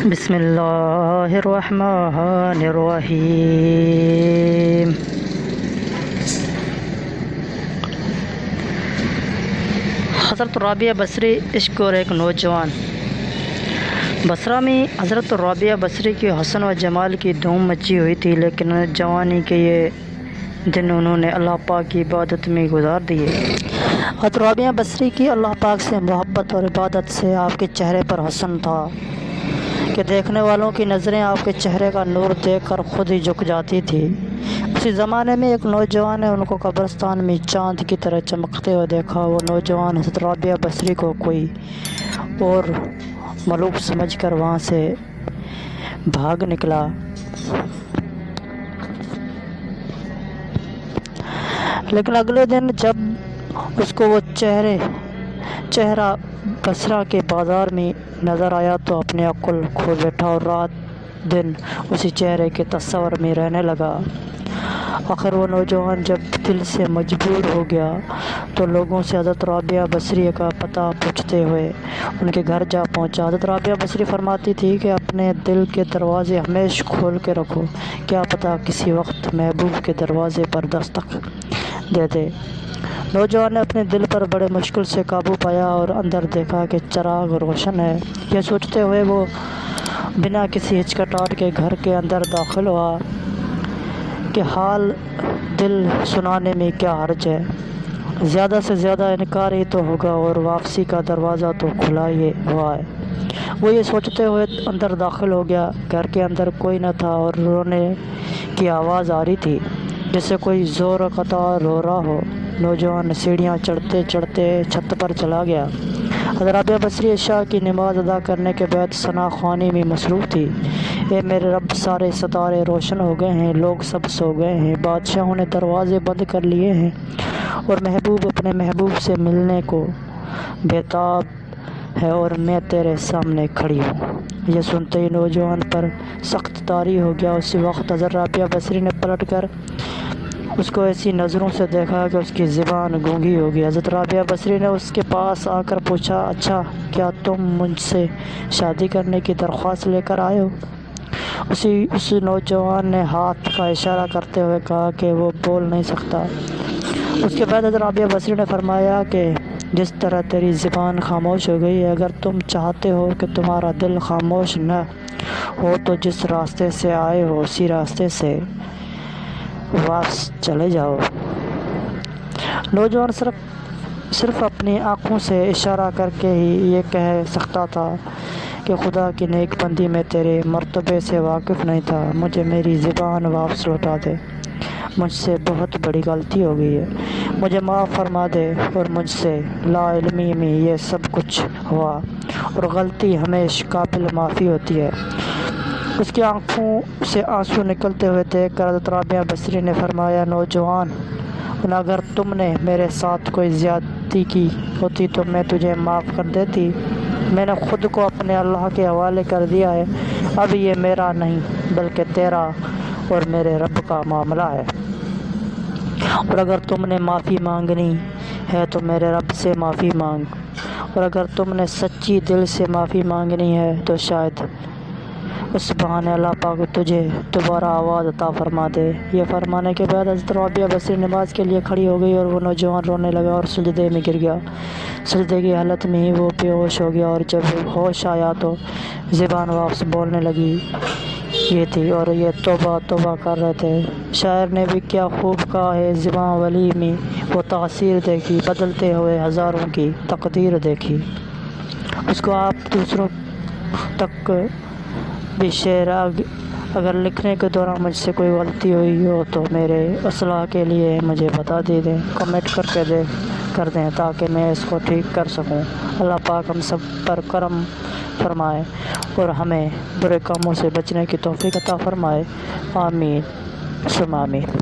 بسم اللہ الرحمن الرحیم۔ حضرت رابعہ بصری عشق اور ایک نوجوان۔ بصرہ میں حضرت رابعہ بصری کی حسن و جمال کی دھوم مچی ہوئی تھی، لیکن جوانی کے یہ دن انہوں نے اللہ پاک کی عبادت میں گزار دیے۔ حضرت رابعہ بصری کی اللہ پاک سے محبت اور عبادت سے آپ کے چہرے پر حسن تھا کہ دیکھنے والوں کی نظریں آپ کے چہرے کا نور دیکھ کر خود ہی جھک جاتی تھی۔ اسی زمانے میں ایک نوجوان نے ان کو قبرستان میں چاند کی طرح چمکتے ہوئے دیکھا۔ وہ نوجوان حضرت رابعہ بصری کو کوئی اور ملوک سمجھ کر وہاں سے بھاگ نکلا، لیکن اگلے دن جب اس کو وہ چہرہ بصرہ کے بازار میں نظر آیا تو اپنی عقل کھو بیٹھا اور رات دن اسی چہرے کے تصور میں رہنے لگا۔ آخر وہ نوجوان جب دل سے مجبور ہو گیا تو لوگوں سے حضرت رابعہ بصری کا پتہ پوچھتے ہوئے ان کے گھر جا پہنچا۔ حضرت رابعہ بصری فرماتی تھی کہ اپنے دل کے دروازے ہمیشہ کھول کے رکھو، کیا پتہ کسی وقت محبوب کے دروازے پر دستک دے دے۔ نوجوان نے اپنے دل پر بڑے مشکل سے قابو پایا اور اندر دیکھا کہ چراغ روشن ہے۔ یہ سوچتے ہوئے وہ بنا کسی ہچکچاہٹ کے گھر کے اندر داخل ہوا کہ حال دل سنانے میں کیا حرج ہے، زیادہ سے زیادہ انکار ہی تو ہوگا اور واپسی کا دروازہ تو کھلا ہی ہوا ہے۔ وہ یہ سوچتے ہوئے اندر داخل ہو گیا۔ گھر کے اندر کوئی نہ تھا اور رونے کی آواز آ رہی تھی جیسے کوئی زور قطع رو رہا ہو۔ نوجوان سیڑھیاں چڑھتے چڑھتے چھت پر چلا گیا۔ حضرت رابعہ بصری عشاء کی نماز ادا کرنے کے بعد ثنا خوانی میں مصروف تھی۔ اے میرے رب، سارے ستارے روشن ہو گئے ہیں، لوگ سب سو گئے ہیں، بادشاہوں نے دروازے بند کر لیے ہیں اور محبوب اپنے محبوب سے ملنے کو بےتاب ہے اور میں تیرے سامنے کھڑی ہوں۔ یہ سنتے ہی نوجوان پر سخت طاری ہو گیا۔ اسی وقت حضرت رابعہ بصری نے پلٹ کر اس کو ایسی نظروں سے دیکھا کہ اس کی زبان گونگی ہو گئی۔ حضرت رابعہ بصری نے اس کے پاس آ کر پوچھا، اچھا کیا تم مجھ سے شادی کرنے کی درخواست لے کر آئے ہو؟ اس نوجوان نے ہاتھ کا اشارہ کرتے ہوئے کہا کہ وہ بول نہیں سکتا۔ اس کے بعد حضرت رابعہ بصری نے فرمایا کہ جس طرح تیری زبان خاموش ہو گئی ہے، اگر تم چاہتے ہو کہ تمہارا دل خاموش نہ ہو تو جس راستے سے آئے ہو اسی راستے سے واپس چلے جاؤ۔ نوجوان صرف اپنی آنکھوں سے اشارہ کر کے ہی یہ کہہ سکتا تھا کہ خدا کی نیک بندی میں تیرے مرتبے سے واقف نہیں تھا، مجھے میری زبان واپس لوٹا دے، مجھ سے بہت بڑی غلطی ہو گئی ہے، مجھے معاف فرما دے اور مجھ سے لا علمی میں یہ سب کچھ ہوا اور غلطی ہمیشہ قابل معافی ہوتی ہے۔ اس کی آنکھوں سے آنسو نکلتے ہوئے دیکھ کر حضرت رابعہ بصری نے فرمایا، نوجوان، اگر تم نے میرے ساتھ کوئی زیادتی کی ہوتی تو میں تجھے معاف کر دیتی۔ میں نے خود کو اپنے اللہ کے حوالے کر دیا ہے، اب یہ میرا نہیں بلکہ تیرا اور میرے رب کا معاملہ ہے، اور اگر تم نے معافی مانگنی ہے تو میرے رب سے معافی مانگ، اور اگر تم نے سچی دل سے معافی مانگنی ہے تو شاید اس بہانے اللہ پاک تجھے دوبارہ آواز عطا فرما دے۔ یہ فرمانے کے بعد حضرت رابعہ بصری نماز کے لیے کھڑی ہو گئی اور وہ نوجوان رونے لگا اور سجدے میں گر گیا۔ سجدے کی حالت میں ہی وہ بے ہوش ہو گیا اور جب ہوش آیا تو زبان واپس بولنے لگی یہ تھی اور یہ توبہ توبہ کر رہے تھے۔ شاعر نے بھی کیا خوب کہا ہے، زباں ولی میں وہ تاثیر دیکھی، بدلتے ہوئے ہزاروں کی تقدیر دیکھی۔ اس کو آپ دوسروں تک بھی شعر اگر لکھنے کے دوران مجھ سے کوئی غلطی ہوئی ہو تو میرے اصلاح کے لیے مجھے بتا دیں، کمنٹ کر دیں تاکہ میں اس کو ٹھیک کر سکوں۔ اللہ پاک ہم سب پر کرم فرمائے اور ہمیں برے کاموں سے بچنے کی توفیق عطا فرمائے، آمین ثم آمین۔